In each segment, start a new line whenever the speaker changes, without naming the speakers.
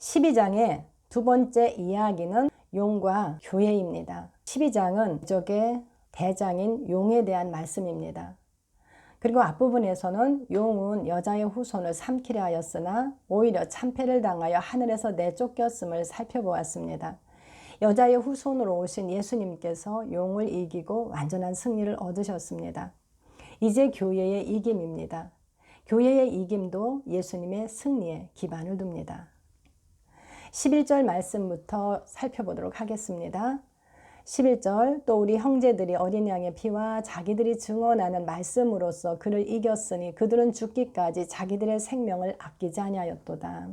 12장의 두 번째 이야기는 용과 교회입니다. 12장은 이쪽의 대장인 용에 대한 말씀입니다. 그리고 앞부분에서는 용은 여자의 후손을 삼키려 하였으나 오히려 참패를 당하여 하늘에서 내쫓겼음을 살펴보았습니다. 여자의 후손으로 오신 예수님께서 용을 이기고 완전한 승리를 얻으셨습니다. 이제 교회의 이김입니다. 교회의 이김도 예수님의 승리에 기반을 둡니다. 11절 말씀부터 살펴보도록 하겠습니다. 11절 또 우리 형제들이 어린 양의 피와 자기들이 증언하는 말씀으로써 그를 이겼으니 그들은 죽기까지 자기들의 생명을 아끼지 아니하였도다.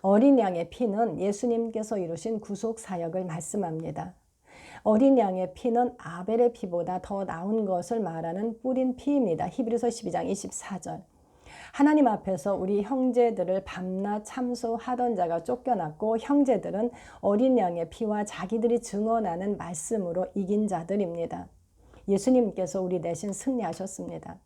어린 양의 피는 예수님께서 이루신 구속 사역을 말씀합니다. 어린 양의 피는 아벨의 피보다 더 나은 것을 말하는 뿌린 피입니다. 히브리서 12장 24절. 하나님 앞에서 우리 형제들을 밤낮 참소하던 자가 쫓겨났고 형제들은 어린 양의 피와 자기들이 증언하는 말씀으로 이긴 자들입니다. 예수님께서 우리 대신 승리하셨습니다.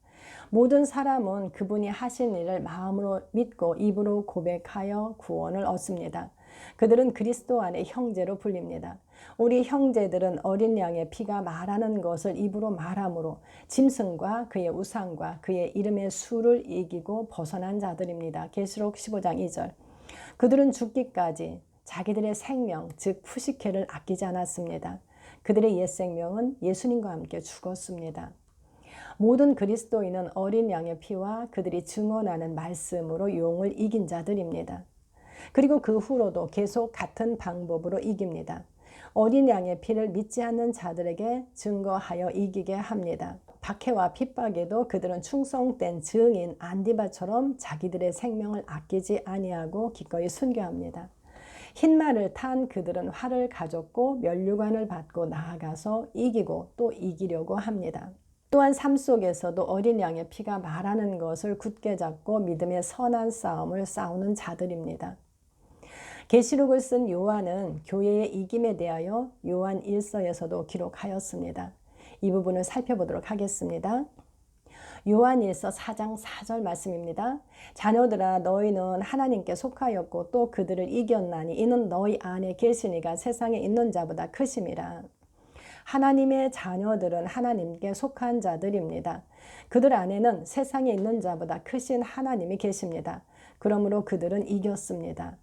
모든 사람은 그분이 하신 일을 마음으로 믿고 입으로 고백하여 구원을 얻습니다. 그들은 그리스도 안에 형제로 불립니다. 우리 형제들은 어린 양의 피가 말하는 것을 입으로 말함으로 짐승과 그의 우상과 그의 이름의 수를 이기고 벗어난 자들입니다. 계시록 15장 2절. 그들은 죽기까지 자기들의 생명 즉 푸시케를 아끼지 않았습니다. 그들의 옛 생명은 예수님과 함께 죽었습니다. 모든 그리스도인은 어린 양의 피와 그들이 증언하는 말씀으로 용을 이긴 자들입니다. 그리고 그 후로도 계속 같은 방법으로 이깁니다. 어린 양의 피를 믿지 않는 자들에게 증거하여 이기게 합니다. 박해와 핍박에도 그들은 충성된 증인 안디바처럼 자기들의 생명을 아끼지 아니하고 기꺼이 순교합니다. 흰말을 탄 그들은 활을 가졌고 면류관을 받고 나아가서 이기고 또 이기려고 합니다. 또한 삶 속에서도 어린 양의 피가 말하는 것을 굳게 잡고 믿음의 선한 싸움을 싸우는 자들입니다. 계시록을 쓴 요한은 교회의 이김에 대하여 요한 1서에서도 기록하였습니다. 이 부분을 살펴보도록 하겠습니다. 요한 1서 4장 4절 말씀입니다. 자녀들아 너희는 하나님께 속하였고 또 그들을 이겼나니 이는 너희 안에 계시니가 세상에 있는 자보다 크심이라. 하나님의 자녀들은 하나님께 속한 자들입니다. 그들 안에는 세상에 있는 자보다 크신 하나님이 계십니다. 그러므로 그들은 이겼습니다.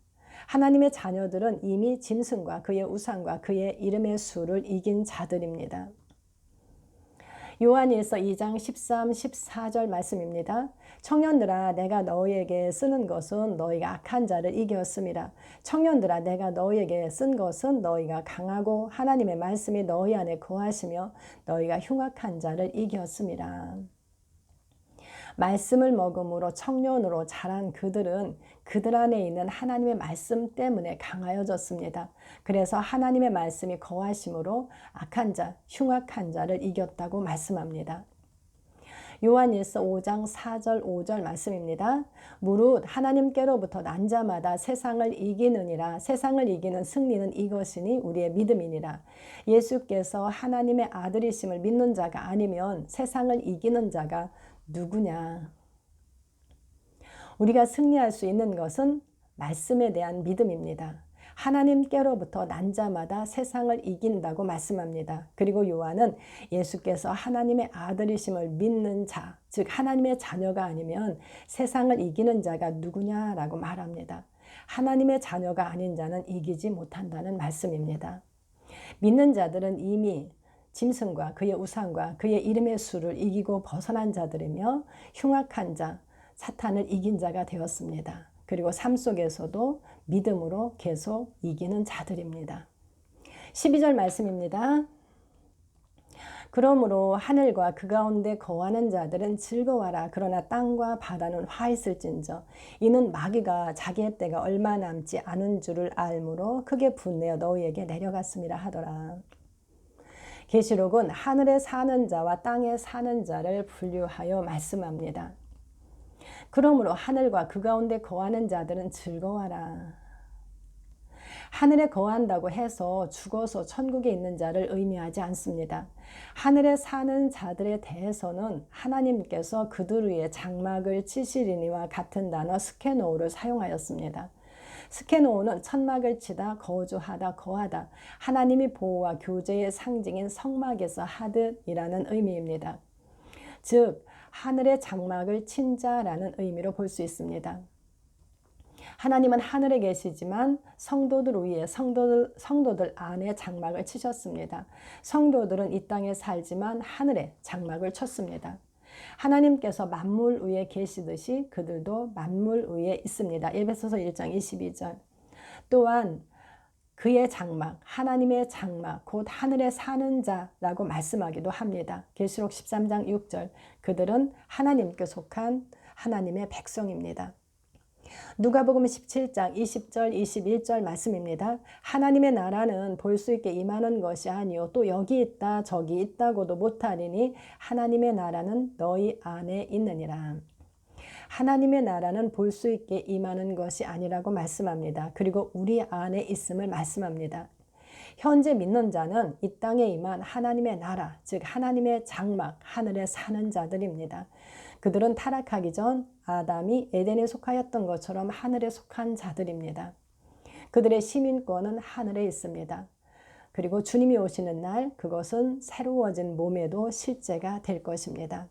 하나님의 자녀들은 이미 짐승과 그의 우상과 그의 이름의 수를 이긴 자들입니다. 요한일서 2장 13, 14절 말씀입니다. 청년들아 내가 너희에게 쓰는 것은 너희가 악한 자를 이겼음이라. 청년들아 내가 너희에게 쓴 것은 너희가 강하고 하나님의 말씀이 너희 안에 거하시며 너희가 흉악한 자를 이겼음이라. 말씀을 먹음으로 청년으로 자란 그들은 그들 안에 있는 하나님의 말씀 때문에 강하여졌습니다. 그래서 하나님의 말씀이 거하심으로 악한 자, 흉악한 자를 이겼다고 말씀합니다. 요한일서 5장 4절 5절 말씀입니다. 무릇 하나님께로부터 난 자마다 세상을 이기느니라. 세상을 이기는 승리는 이것이니 우리의 믿음이니라. 예수께서 하나님의 아들이심을 믿는 자가 아니면 세상을 이기는 자가 누구냐? 우리가 승리할 수 있는 것은 말씀에 대한 믿음입니다. 하나님께로부터 난 자마다 세상을 이긴다고 말씀합니다. 그리고 요한은 예수께서 하나님의 아들이심을 믿는 자, 즉 하나님의 자녀가 아니면 세상을 이기는 자가 누구냐라고 말합니다. 하나님의 자녀가 아닌 자는 이기지 못한다는 말씀입니다. 믿는 자들은 이미 짐승과 그의 우상과 그의 이름의 수를 이기고 벗어난 자들이며 흉악한 자, 사탄을 이긴 자가 되었습니다. 그리고 삶 속에서도 믿음으로 계속 이기는 자들입니다. 12절 말씀입니다. 그러므로 하늘과 그 가운데 거하는 자들은 즐거워하라. 그러나 땅과 바다는 화있을진저 이는 마귀가 자기의 때가 얼마 남지 않은 줄을 알므로 크게 분내어 너희에게 내려갔음이라 하더라. 계시록은 하늘에 사는 자와 땅에 사는 자를 분류하여 말씀합니다. 그러므로 하늘과 그 가운데 거하는 자들은 즐거워하라. 하늘에 거한다고 해서 죽어서 천국에 있는 자를 의미하지 않습니다. 하늘에 사는 자들에 대해서는 하나님께서 그들 위에 장막을 치시리니와 같은 단어 스케노우를 사용하였습니다. 스케노우는 천막을 치다, 거주하다, 거하다, 하나님이 보호와 교제의 상징인 성막에서 하듯이라는 의미입니다. 즉 하늘의 장막을 친 자라는 의미로 볼 수 있습니다. 하나님은 하늘에 계시지만 성도들 위에 성도들 안에 장막을 치셨습니다. 성도들은 이 땅에 살지만 하늘에 장막을 쳤습니다. 하나님께서 만물 위에 계시듯이 그들도 만물 위에 있습니다. 에베소서 1장 22절. 또한 그의 장막, 하나님의 장막, 곧 하늘에 사는 자라고 말씀하기도 합니다. 계시록 13장 6절. 그들은 하나님께 속한 하나님의 백성입니다. 누가복음 17장 20절 21절 말씀입니다. 하나님의 나라는 볼 수 있게 임하는 것이 아니요 또 여기 있다 저기 있다고도 못하리니 하나님의 나라는 너희 안에 있느니라. 하나님의 나라는 볼 수 있게 임하는 것이 아니라고 말씀합니다. 그리고 우리 안에 있음을 말씀합니다. 현재 믿는 자는 이 땅에 임한 하나님의 나라, 즉 하나님의 장막, 하늘에 사는 자들입니다. 그들은 타락하기 전 아담이 에덴에 속하였던 것처럼 하늘에 속한 자들입니다. 그들의 시민권은 하늘에 있습니다. 그리고 주님이 오시는 날 그것은 새로워진 몸에도 실제가 될 것입니다.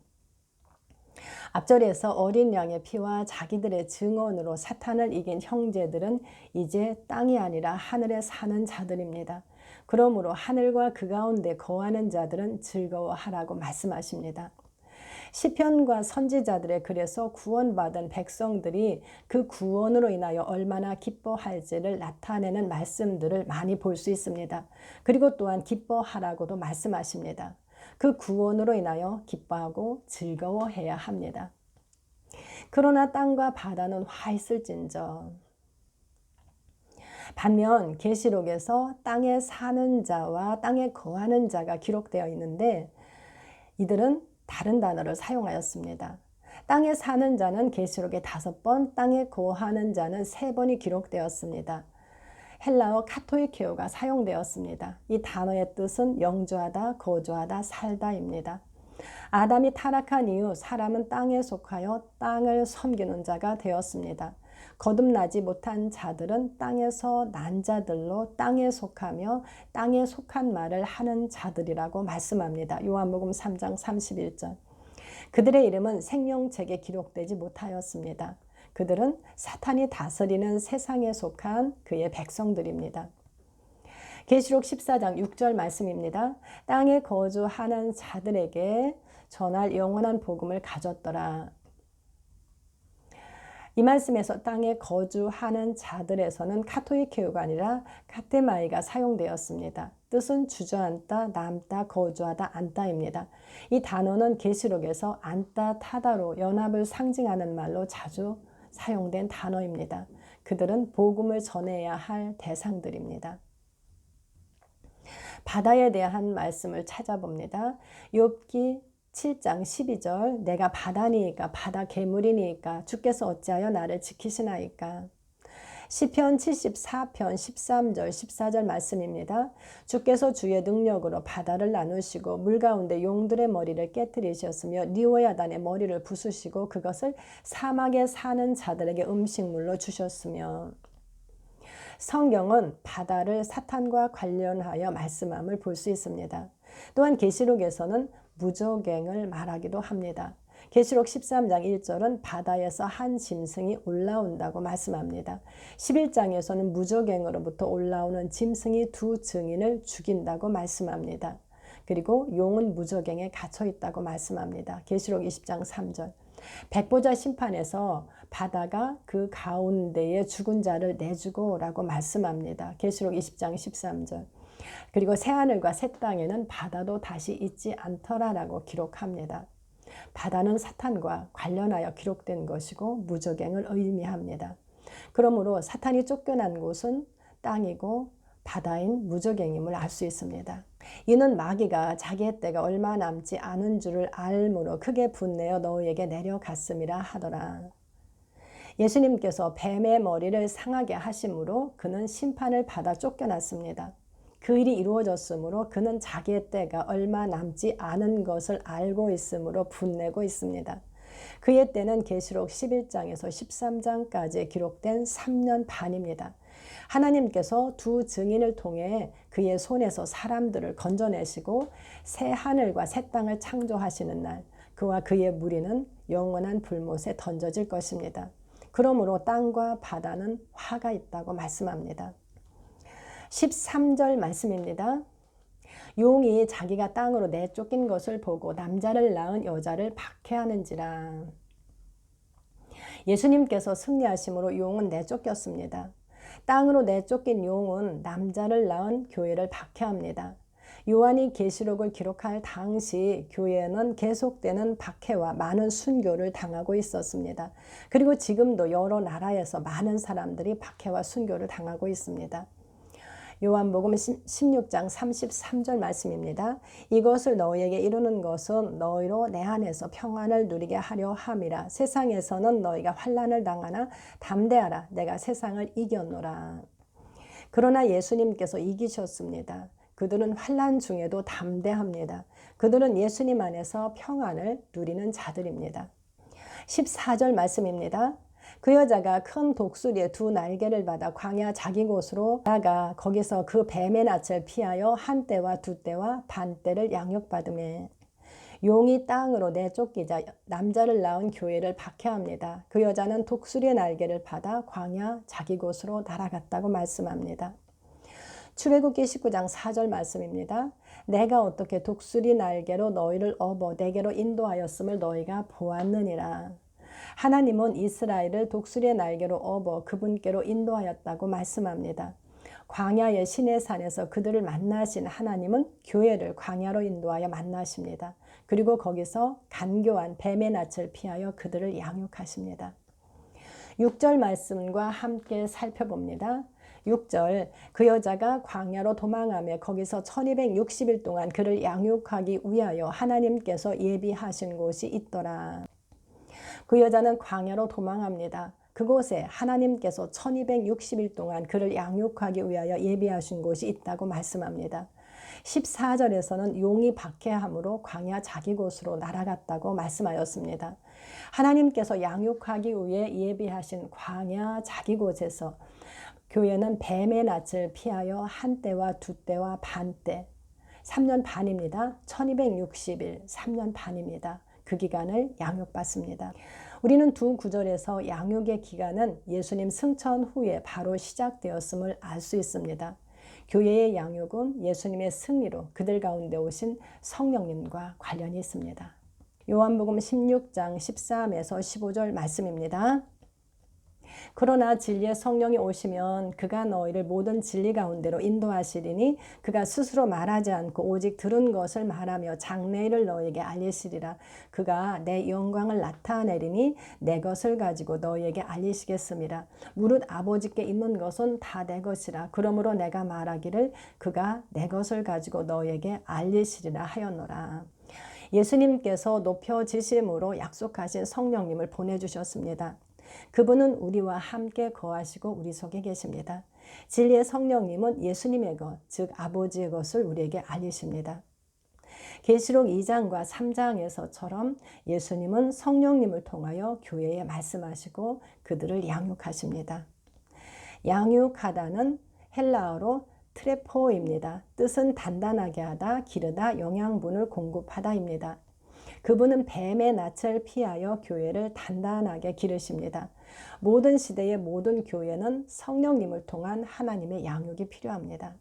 앞절에서 어린 양의 피와 자기들의 증언으로 사탄을 이긴 형제들은 이제 땅이 아니라 하늘에 사는 자들입니다. 그러므로 하늘과 그 가운데 거하는 자들은 즐거워하라고 말씀하십니다. 시편과 선지자들의 글에서 구원받은 백성들이 그 구원으로 인하여 얼마나 기뻐할지를 나타내는 말씀들을 많이 볼 수 있습니다. 그리고 또한 기뻐하라고도 말씀하십니다. 그 구원으로 인하여 기뻐하고 즐거워해야 합니다. 그러나 땅과 바다는 화 있을진저. 반면 계시록에서 땅에 사는 자와 땅에 거하는 자가 기록되어 있는데 이들은 다른 단어를 사용하였습니다. 땅에 사는 자는 계시록에 5번, 땅에 거하는 자는 3번이 기록되었습니다. 헬라어 카토이케오가 사용되었습니다. 이 단어의 뜻은 영주하다, 거주하다, 살다입니다. 아담이 타락한 이후 사람은 땅에 속하여 땅을 섬기는 자가 되었습니다. 거듭나지 못한 자들은 땅에서 난 자들로 땅에 속하며 땅에 속한 말을 하는 자들이라고 말씀합니다. 요한복음 3장 31절. 그들의 이름은 생명책에 기록되지 못하였습니다. 그들은 사탄이 다스리는 세상에 속한 그의 백성들입니다. 계시록 14장 6절 말씀입니다. 땅에 거주하는 자들에게 전할 영원한 복음을 가졌더라. 이 말씀에서 땅에 거주하는 자들에서는 카토이케오가 아니라 카테마이가 사용되었습니다. 뜻은 주저앉다, 남다, 거주하다, 앉다입니다. 이 단어는 계시록에서 앉다, 타다로 연합을 상징하는 말로 자주 사용된 단어입니다. 그들은 복음을 전해야 할 대상들입니다. 바다에 대한 말씀을 찾아봅니다. 욥기 7장 12절. 내가 바다니이까 바다 괴물이니이까 주께서 어찌하여 나를 지키시나이까. 시편 74편 13절 14절 말씀입니다. 주께서 주의 능력으로 바다를 나누시고 물 가운데 용들의 머리를 깨뜨리셨으며 리오야단의 머리를 부수시고 그것을 사막에 사는 자들에게 음식물로 주셨으며. 성경은 바다를 사탄과 관련하여 말씀함을 볼 수 있습니다. 또한 계시록에서는 무저갱을 말하기도 합니다. 계시록 13장 1절은 바다에서 한 짐승이 올라온다고 말씀합니다. 11장에서는 무저갱으로부터 올라오는 짐승이 2 증인을 죽인다고 말씀합니다. 그리고 용은 무저갱에 갇혀 있다고 말씀합니다. 계시록 20장 3절. 백보자 심판에서 바다가 그 가운데에 죽은 자를 내주고 라고 말씀합니다. 계시록 20장 13절. 그리고 새하늘과 새 땅에는 바다도 다시 있지 않더라라고 기록합니다. 바다는 사탄과 관련하여 기록된 것이고 무저갱을 의미합니다. 그러므로 사탄이 쫓겨난 곳은 땅이고 바다인 무저갱임을 알 수 있습니다. 이는 마귀가 자기의 때가 얼마 남지 않은 줄을 알므로 크게 분내어 너희에게 내려갔음이라 하더라. 예수님께서 뱀의 머리를 상하게 하심으로 그는 심판을 받아 쫓겨났습니다. 그 일이 이루어졌으므로 그는 자기의 때가 얼마 남지 않은 것을 알고 있으므로 분내고 있습니다. 그의 때는 계시록 11장에서 13장까지 기록된 3년 반입니다. 하나님께서 두 증인을 통해 그의 손에서 사람들을 건져내시고 새 하늘과 새 땅을 창조하시는 날, 그와 그의 무리는 영원한 불못에 던져질 것입니다. 그러므로 땅과 바다는 화가 있다고 말씀합니다. 13절 말씀입니다. 용이 자기가 땅으로 내쫓긴 것을 보고 남자를 낳은 여자를 박해하는지라. 예수님께서 승리하심으로 용은 내쫓겼습니다. 땅으로 내쫓긴 용은 남자를 낳은 교회를 박해합니다. 요한이 계시록을 기록할 당시 교회는 계속되는 박해와 많은 순교를 당하고 있었습니다. 그리고 지금도 여러 나라에서 많은 사람들이 박해와 순교를 당하고 있습니다. 요한복음 16장 33절 말씀입니다. 이것을 너희에게 이루는 것은 너희로 내 안에서 평안을 누리게 하려 함이라. 세상에서는 너희가 환난을 당하나 담대하라. 내가 세상을 이겼노라. 그러나 예수님께서 이기셨습니다. 그들은 환난 중에도 담대합니다. 그들은 예수님 안에서 평안을 누리는 자들입니다. 14절 말씀입니다. 그 여자가 큰 독수리의 두 날개를 받아 광야 자기 곳으로 나가 거기서 그 뱀의 낯을 피하여 한 때와 두 때와 반 때를 양육받으매. 용이 땅으로 내쫓기자 남자를 낳은 교회를 박해합니다. 그 여자는 독수리의 날개를 받아 광야 자기 곳으로 날아갔다고 말씀합니다. 출애굽기 19장 4절 말씀입니다. 내가 어떻게 독수리 날개로 너희를 업어 내게로 인도하였음을 너희가 보았느니라. 하나님은 이스라엘을 독수리의 날개로 업어 그분께로 인도하였다고 말씀합니다. 광야의 시내산에서 그들을 만나신 하나님은 교회를 광야로 인도하여 만나십니다. 그리고 거기서 간교한 뱀의 낯을 피하여 그들을 양육하십니다. 6절 말씀과 함께 살펴봅니다. 6절 그 여자가 광야로 도망하며 거기서 1260일 동안 그를 양육하기 위하여 하나님께서 예비하신 곳이 있더라. 그 여자는 광야로 도망합니다. 그곳에 하나님께서 1260일 동안 그를 양육하기 위하여 예비하신 곳이 있다고 말씀합니다. 14절에서는 용이 박해함으로 광야 자기 곳으로 날아갔다고 말씀하였습니다. 하나님께서 양육하기 위해 예비하신 광야 자기 곳에서 교회는 뱀의 낯을 피하여 한 때와 두 때와 반 때, 3년 반입니다. 1260일, 3년 반입니다. 그 기간을 양육받습니다. 우리는 두 구절에서 양육의 기간은 예수님 승천 후에 바로 시작되었음을 알 수 있습니다. 교회의 양육은 예수님의 승리로 그들 가운데 오신 성령님과 관련이 있습니다. 요한복음 16장 13에서 15절 말씀입니다. 그러나 진리의 성령이 오시면 그가 너희를 모든 진리 가운데로 인도하시리니 그가 스스로 말하지 않고 오직 들은 것을 말하며 장래일을 너희에게 알리시리라. 그가 내 영광을 나타내리니 내 것을 가지고 너희에게 알리시겠습니다. 무릇 아버지께 있는 것은 다 내 것이라. 그러므로 내가 말하기를 그가 내 것을 가지고 너희에게 알리시리라 하였노라. 예수님께서 높여지심으로 약속하신 성령님을 보내주셨습니다. 그분은 우리와 함께 거하시고 우리 속에 계십니다. 진리의 성령님은 예수님의 것, 즉 아버지의 것을 우리에게 알리십니다. 계시록 2장과 3장에서처럼 예수님은 성령님을 통하여 교회에 말씀하시고 그들을 양육하십니다. 양육하다는 헬라어로 트레포입니다. 뜻은 단단하게 하다, 기르다, 영양분을 공급하다입니다. 그분은 뱀의 낯을 피하여 교회를 단단하게 기르십니다. 모든 시대의 모든 교회는 성령님을 통한 하나님의 양육이 필요합니다.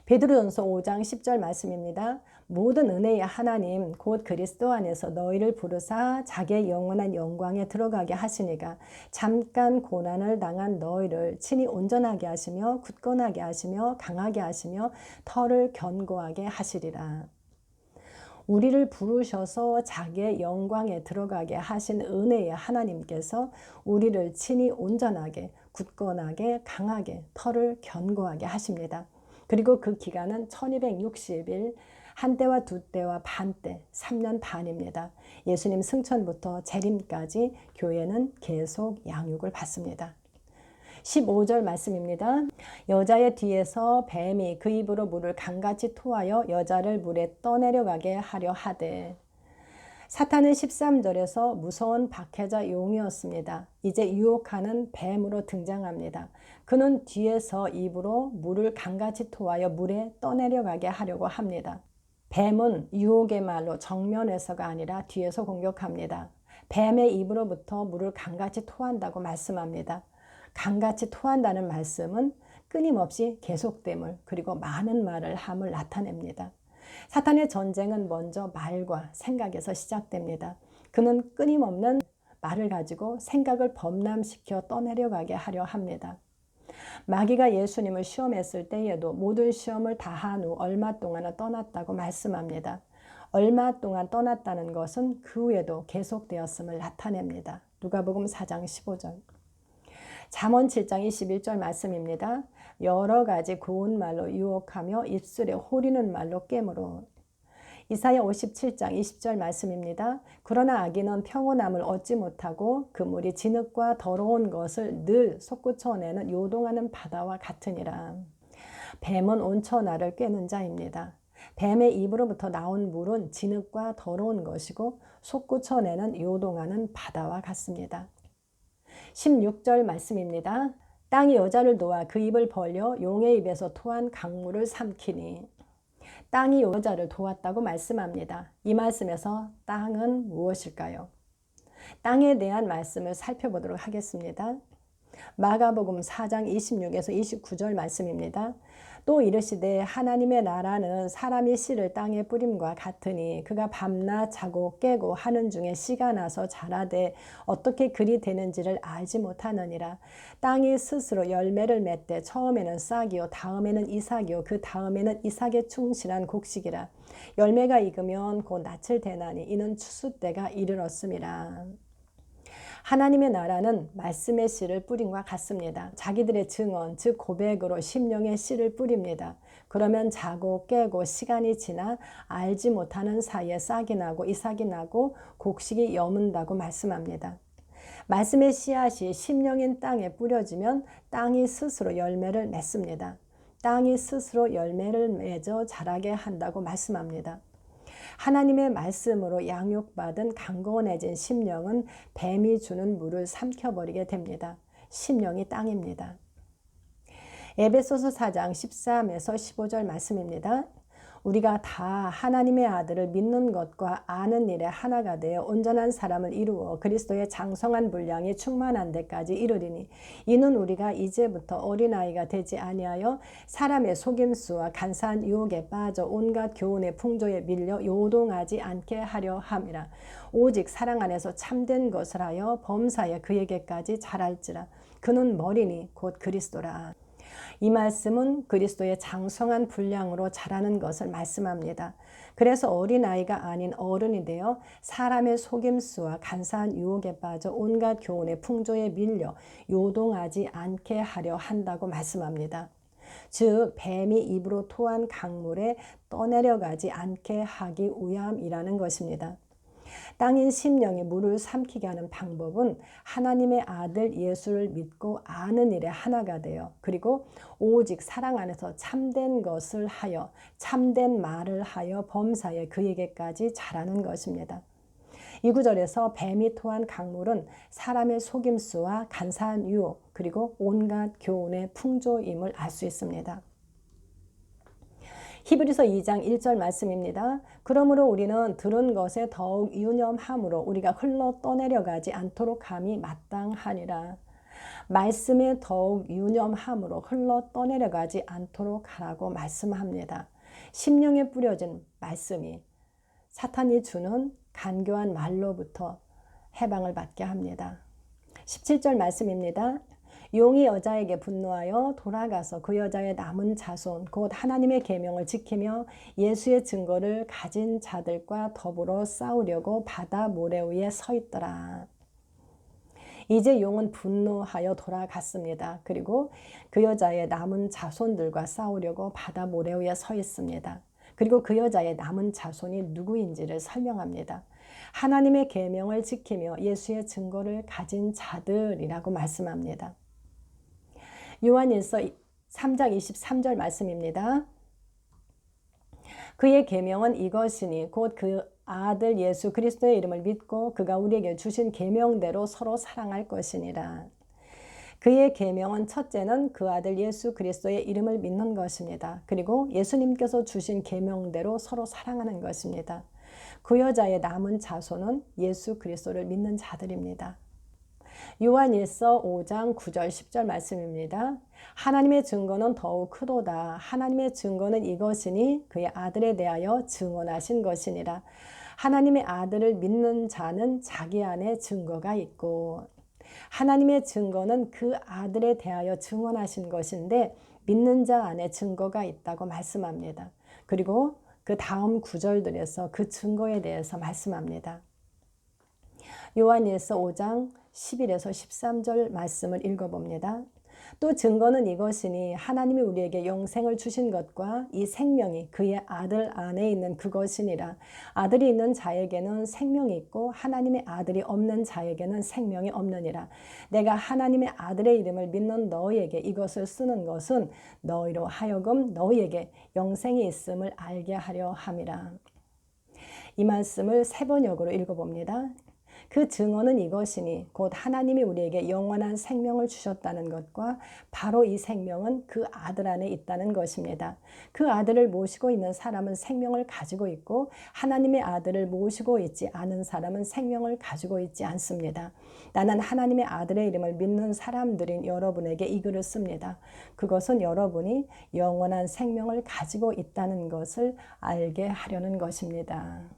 베드로전서 5장 10절 말씀입니다. 모든 은혜의 하나님 곧 그리스도 안에서 너희를 부르사 자기의 영원한 영광에 들어가게 하시니가 잠깐 고난을 당한 너희를 친히 온전하게 하시며 굳건하게 하시며 강하게 하시며 터를 견고하게 하시리라. 우리를 부르셔서 자기의 영광에 들어가게 하신 은혜의 하나님께서 우리를 친히 온전하게, 굳건하게, 강하게, 터를 견고하게 하십니다. 그리고 그 기간은 1260일, 한 때와 두 때와 반 때, 3년 반입니다. 예수님 승천부터 재림까지 교회는 계속 양육을 받습니다. 15절 말씀입니다. 여자의 뒤에서 뱀이 그 입으로 물을 강같이 토하여 여자를 물에 떠내려가게 하려 하되. 사탄은 13절에서 무서운 박해자 용이었습니다. 이제 유혹하는 뱀으로 등장합니다. 그는 뒤에서 입으로 물을 강같이 토하여 물에 떠내려가게 하려고 합니다. 뱀은 유혹의 말로 정면에서가 아니라 뒤에서 공격합니다. 뱀의 입으로부터 물을 강같이 토한다고 말씀합니다. 강같이 토한다는 말씀은 끊임없이 계속됨을, 그리고 많은 말을 함을 나타냅니다. 사탄의 전쟁은 먼저 말과 생각에서 시작됩니다. 그는 끊임없는 말을 가지고 생각을 범람시켜 떠내려가게 하려 합니다. 마귀가 예수님을 시험했을 때에도 모든 시험을 다한 후 얼마 동안은 떠났다고 말씀합니다. 얼마 동안 떠났다는 것은 그 후에도 계속되었음을 나타냅니다. 누가복음 4장 15절. 잠언 7장 21절 말씀입니다. 여러 가지 고운 말로 유혹하며 입술에 호리는 말로 깨므로. 이사야 57장 20절 말씀입니다. 그러나 악인은 평온함을 얻지 못하고 그물이 진흙과 더러운 것을 늘 솟구쳐내는 요동하는 바다와 같으니라. 뱀은 온천하를 꿰는 자입니다. 뱀의 입으로부터 나온 물은 진흙과 더러운 것이고 솟구쳐내는 요동하는 바다와 같습니다. 16절 말씀입니다. 땅이 여자를 놓아 그 입을 벌려 용의 입에서 토한 강물을 삼키니. 땅이 여자를 도왔다고 말씀합니다. 이 말씀에서 땅은 무엇일까요? 땅에 대한 말씀을 살펴보도록 하겠습니다. 마가복음 4장 26에서 29절 말씀입니다. 또 이르시되 하나님의 나라는 사람이 씨를 땅에 뿌림과 같으니 그가 밤낮 자고 깨고 하는 중에 씨가 나서 자라되 어떻게 그리 되는지를 알지 못하느니라. 땅이 스스로 열매를 맺되 처음에는 싹이요 다음에는 이삭이요 그 다음에는 이삭에 충실한 곡식이라. 열매가 익으면 곧 낯을 대나니 이는 추수 때가 이르렀음이라. 하나님의 나라는 말씀의 씨를 뿌림과 같습니다. 자기들의 증언, 즉 고백으로 심령의 씨를 뿌립니다. 그러면 자고 깨고 시간이 지나 알지 못하는 사이에 싹이 나고 이삭이 나고 곡식이 여문다고 말씀합니다. 말씀의 씨앗이 심령인 땅에 뿌려지면 땅이 스스로 열매를 맺습니다. 땅이 스스로 열매를 맺어 자라게 한다고 말씀합니다. 하나님의 말씀으로 양육받은 강건해진 심령은 뱀이 주는 물을 삼켜버리게 됩니다. 심령이 땅입니다. 에베소서 4장 13에서 15절 말씀입니다. 우리가 다 하나님의 아들을 믿는 것과 아는 일에 하나가 되어 온전한 사람을 이루어 그리스도의 장성한 분량이 충만한 데까지 이르리니 이는 우리가 이제부터 어린아이가 되지 아니하여 사람의 속임수와 간사한 유혹에 빠져 온갖 교훈의 풍조에 밀려 요동하지 않게 하려 함이라. 오직 사랑 안에서 참된 것을 하여 범사에 그에게까지 자랄지라. 그는 머리니 곧 그리스도라. 이 말씀은 그리스도의 장성한 분량으로 자라는 것을 말씀합니다. 그래서 어린아이가 아닌 어른이 되어 사람의 속임수와 간사한 유혹에 빠져 온갖 교훈의 풍조에 밀려 요동하지 않게 하려 한다고 말씀합니다. 즉 뱀이 입으로 토한 강물에 떠내려가지 않게 하기 위함이라는 것입니다. 땅인 심령이 물을 삼키게 하는 방법은 하나님의 아들 예수를 믿고 아는 일에 하나가 되어 그리고 오직 사랑 안에서 참된 것을 하여 참된 말을 하여 범사에 그에게까지 자라는 것입니다. 이 구절에서 뱀이 토한 강물은 사람의 속임수와 간사한 유혹 그리고 온갖 교훈의 풍조임을 알 수 있습니다. 히브리서 2장 1절 말씀입니다. 그러므로 우리는 들은 것에 더욱 유념함으로 우리가 흘러 떠내려가지 않도록 함이 마땅하니라. 말씀에 더욱 유념함으로 흘러 떠내려가지 않도록 하라고 말씀합니다. 심령에 뿌려진 말씀이 사탄이 주는 간교한 말로부터 해방을 받게 합니다. 17절 말씀입니다. 용이 여자에게 분노하여 돌아가서 그 여자의 남은 자손 곧 하나님의 계명을 지키며 예수의 증거를 가진 자들과 더불어 싸우려고 바다 모래 위에 서 있더라. 이제 용은 분노하여 돌아갔습니다. 그리고 그 여자의 남은 자손들과 싸우려고 바다 모래 위에 서 있습니다. 그리고 그 여자의 남은 자손이 누구인지를 설명합니다. 하나님의 계명을 지키며 예수의 증거를 가진 자들이라고 말씀합니다. 요한일서 3장 23절 말씀입니다. 그의 계명은 이것이니 곧 그 아들 예수 그리스도의 이름을 믿고 그가 우리에게 주신 계명대로 서로 사랑할 것이니라. 그의 계명은 첫째는 그 아들 예수 그리스도의 이름을 믿는 것입니다. 그리고 예수님께서 주신 계명대로 서로 사랑하는 것입니다. 그 여자의 남은 자손은 예수 그리스도를 믿는 자들입니다. 요한일서 5장 9절 10절 말씀입니다. 하나님의 증거는 더욱 크도다. 하나님의 증거는 이것이니 그의 아들에 대하여 증언하신 것이니라. 하나님의 아들을 믿는 자는 자기 안에 증거가 있고, 하나님의 증거는 그 아들에 대하여 증언하신 것인데 믿는 자 안에 증거가 있다고 말씀합니다. 그리고 그 다음 구절들에서 그 증거에 대해서 말씀합니다. 요한일서 5장 11에서 13절 말씀을 읽어봅니다. 또 증거는 이것이니 하나님이 우리에게 영생을 주신 것과 이 생명이 그의 아들 안에 있는 그것이니라. 아들이 있는 자에게는 생명이 있고 하나님의 아들이 없는 자에게는 생명이 없느니라. 내가 하나님의 아들의 이름을 믿는 너희에게 이것을 쓰는 것은 너희로 하여금 너희에게 영생이 있음을 알게 하려 함이라. 이 말씀을 세 번역으로 읽어봅니다. 그 증언은 이것이니 곧 하나님이 우리에게 영원한 생명을 주셨다는 것과 바로 이 생명은 그 아들 안에 있다는 것입니다. 그 아들을 모시고 있는 사람은 생명을 가지고 있고 하나님의 아들을 모시고 있지 않은 사람은 생명을 가지고 있지 않습니다. 나는 하나님의 아들의 이름을 믿는 사람들인 여러분에게 이 글을 씁니다. 그것은 여러분이 영원한 생명을 가지고 있다는 것을 알게 하려는 것입니다.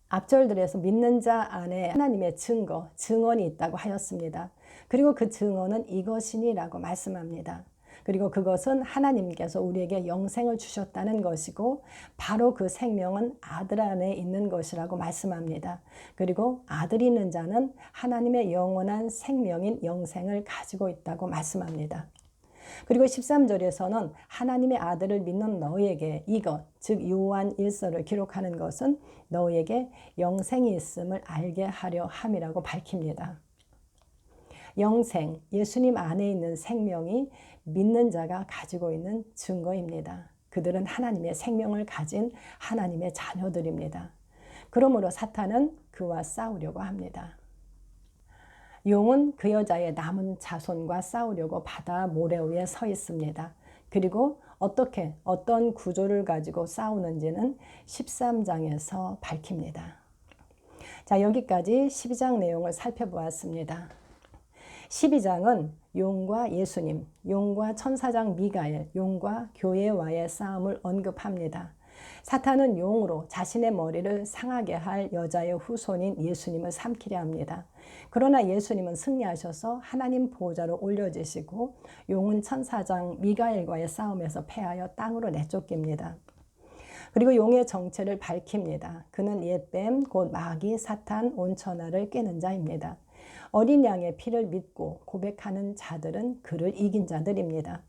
앞절들에서 믿는 자 안에 하나님의 증거, 증언이 있다고 하였습니다. 그리고 그 증언은 이것이니라고 말씀합니다. 그리고 그것은 하나님께서 우리에게 영생을 주셨다는 것이고 바로 그 생명은 아들 안에 있는 것이라고 말씀합니다. 그리고 아들이 있는 자는 하나님의 영원한 생명인 영생을 가지고 있다고 말씀합니다. 그리고 13절에서는 하나님의 아들을 믿는 너희에게 이것, 즉 요한 1서를 기록하는 것은 너희에게 영생이 있음을 알게 하려 함이라고 밝힙니다. 영생, 예수님 안에 있는 생명이 믿는 자가 가지고 있는 증거입니다. 그들은 하나님의 생명을 가진 하나님의 자녀들입니다. 그러므로 사탄은 그와 싸우려고 합니다. 용은 그 여자의 남은 자손과 싸우려고 바다 모래 위에 서 있습니다. 그리고 어떤 구조를 가지고 싸우는지는 13장에서 밝힙니다. 자, 여기까지 12장 내용을 살펴보았습니다. 12장은 용과 예수님, 용과 천사장 미가엘, 용과 교회와의 싸움을 언급합니다. 사탄은 용으로 자신의 머리를 상하게 할 여자의 후손인 예수님을 삼키려 합니다. 그러나 예수님은 승리하셔서 하나님 보좌로 올려지시고 용은 천사장 미가엘과의 싸움에서 패하여 땅으로 내쫓깁니다. 그리고 용의 정체를 밝힙니다. 그는 옛뱀, 곧 마귀, 사탄, 온천하를 꿰는 자입니다. 어린 양의 피를 믿고 고백하는 자들은 그를 이긴 자들입니다.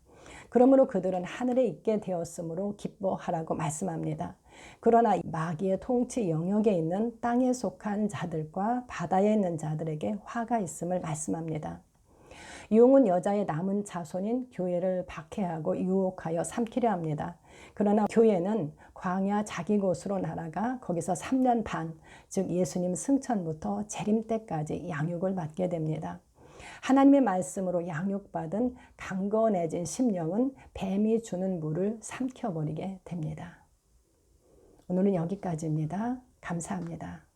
그러므로 그들은 하늘에 있게 되었으므로 기뻐하라고 말씀합니다. 그러나 마귀의 통치 영역에 있는 땅에 속한 자들과 바다에 있는 자들에게 화가 있음을 말씀합니다. 용은 여자의 남은 자손인 교회를 박해하고 유혹하여 삼키려 합니다. 그러나 교회는 광야 자기 곳으로 날아가 거기서 3년 반, 즉 예수님 승천부터 재림 때까지 양육을 받게 됩니다. 하나님의 말씀으로 양육받은 강건해진 심령은 뱀이 주는 물을 삼켜버리게 됩니다. 오늘은 여기까지입니다. 감사합니다.